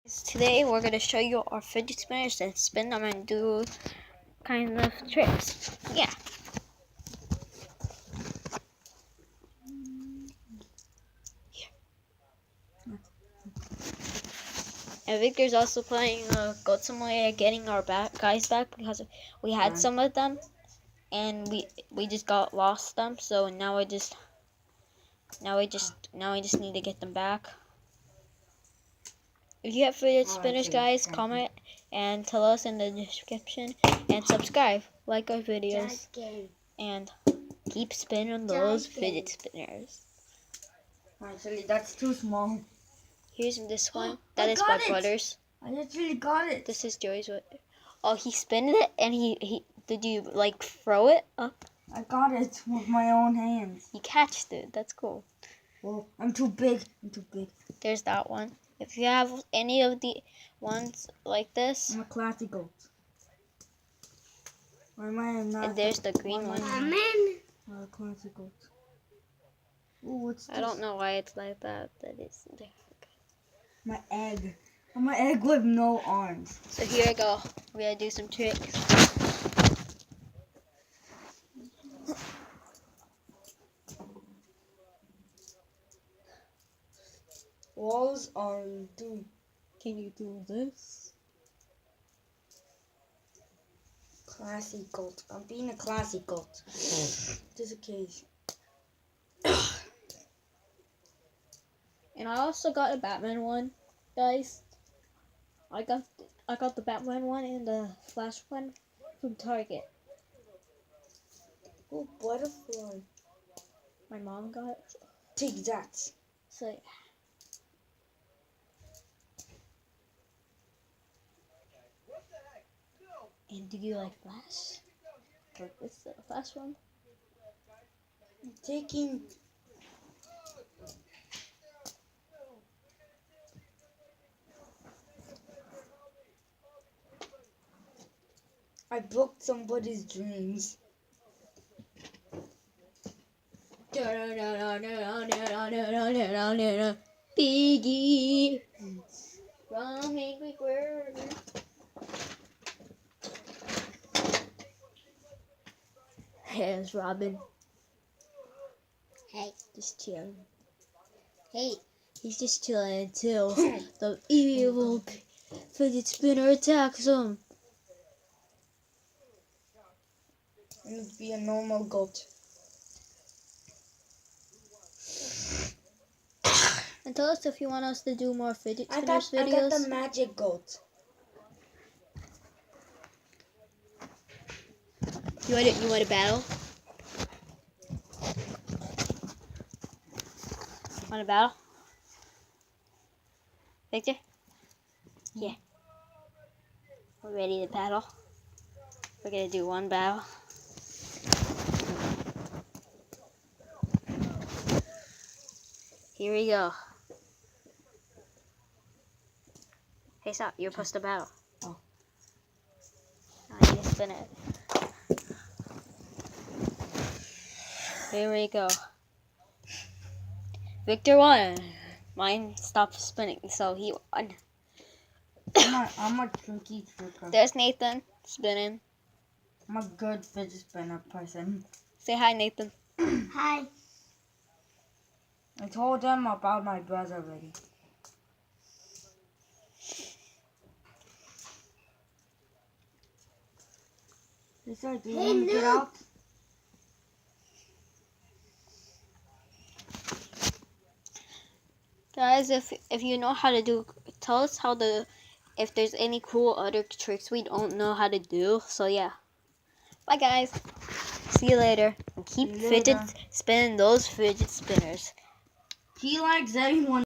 Today we're going to show you our fidget spinners and spin them and do kind of tricks. Yeah. And Victor's also playing Goat Simulator, getting our guys back because we had some of them and we just got lost them. So now we just need to get them back. If you have fidget spinners, guys, comment and tell us in the description and subscribe, like our videos, and keep spinning those fidget spinners. Actually, that's too small. Here's this one. That is my brother's. I actually got it. This is Joey's. Oh, he spinned it and he did you like throw it up? I got it with my own hands. You catched it. That's cool. Well, I'm too big. There's that one. If you have any of the ones like this. I'm a classic goat. Why am I not? And there's the green one. I'm a classic goat. Ooh, what's this? I don't know why it's like that. That is different. My egg. I'm an egg with no arms. So here I go. We're gonna do some tricks. Walls are do. Can you do this? Classic goat. I'm being a classic goat. This occasion. And I also got a Batman one, guys. I got the Batman one and the Flash one from Target. Oh, butterfly. My mom got it. Take that. So yeah. And do you like Flash? Like this the Flash one? I'm taking. I broke somebody's dreams. Piggy from Angry Bird. Here's Robin. Hey, just chilling. Hey, he's just chilling until the evil fidget spinner attacks him. I'm gonna be a normal goat. And tell us if you want us to do more fidget I spinners got videos. the magic goat. You want a battle? Want a battle? Victor? Yeah. We're ready to battle. We're gonna do one battle. Here we go. Hey, stop. You're supposed to battle. Oh. Now you can spin it. Here we go. Victor won. Mine stopped spinning, so he won. I'm a tricky tricker. There's Nathan spinning. I'm a good fidget spinner person. Say hi, Nathan. Hi. I told them about my brother already. Do you want to get out? Guys, if you know how to do, tell us if there's any cool other tricks we don't know how to do. So yeah. Bye guys. See you later. And keep spinning those fidget spinners. He likes everyone.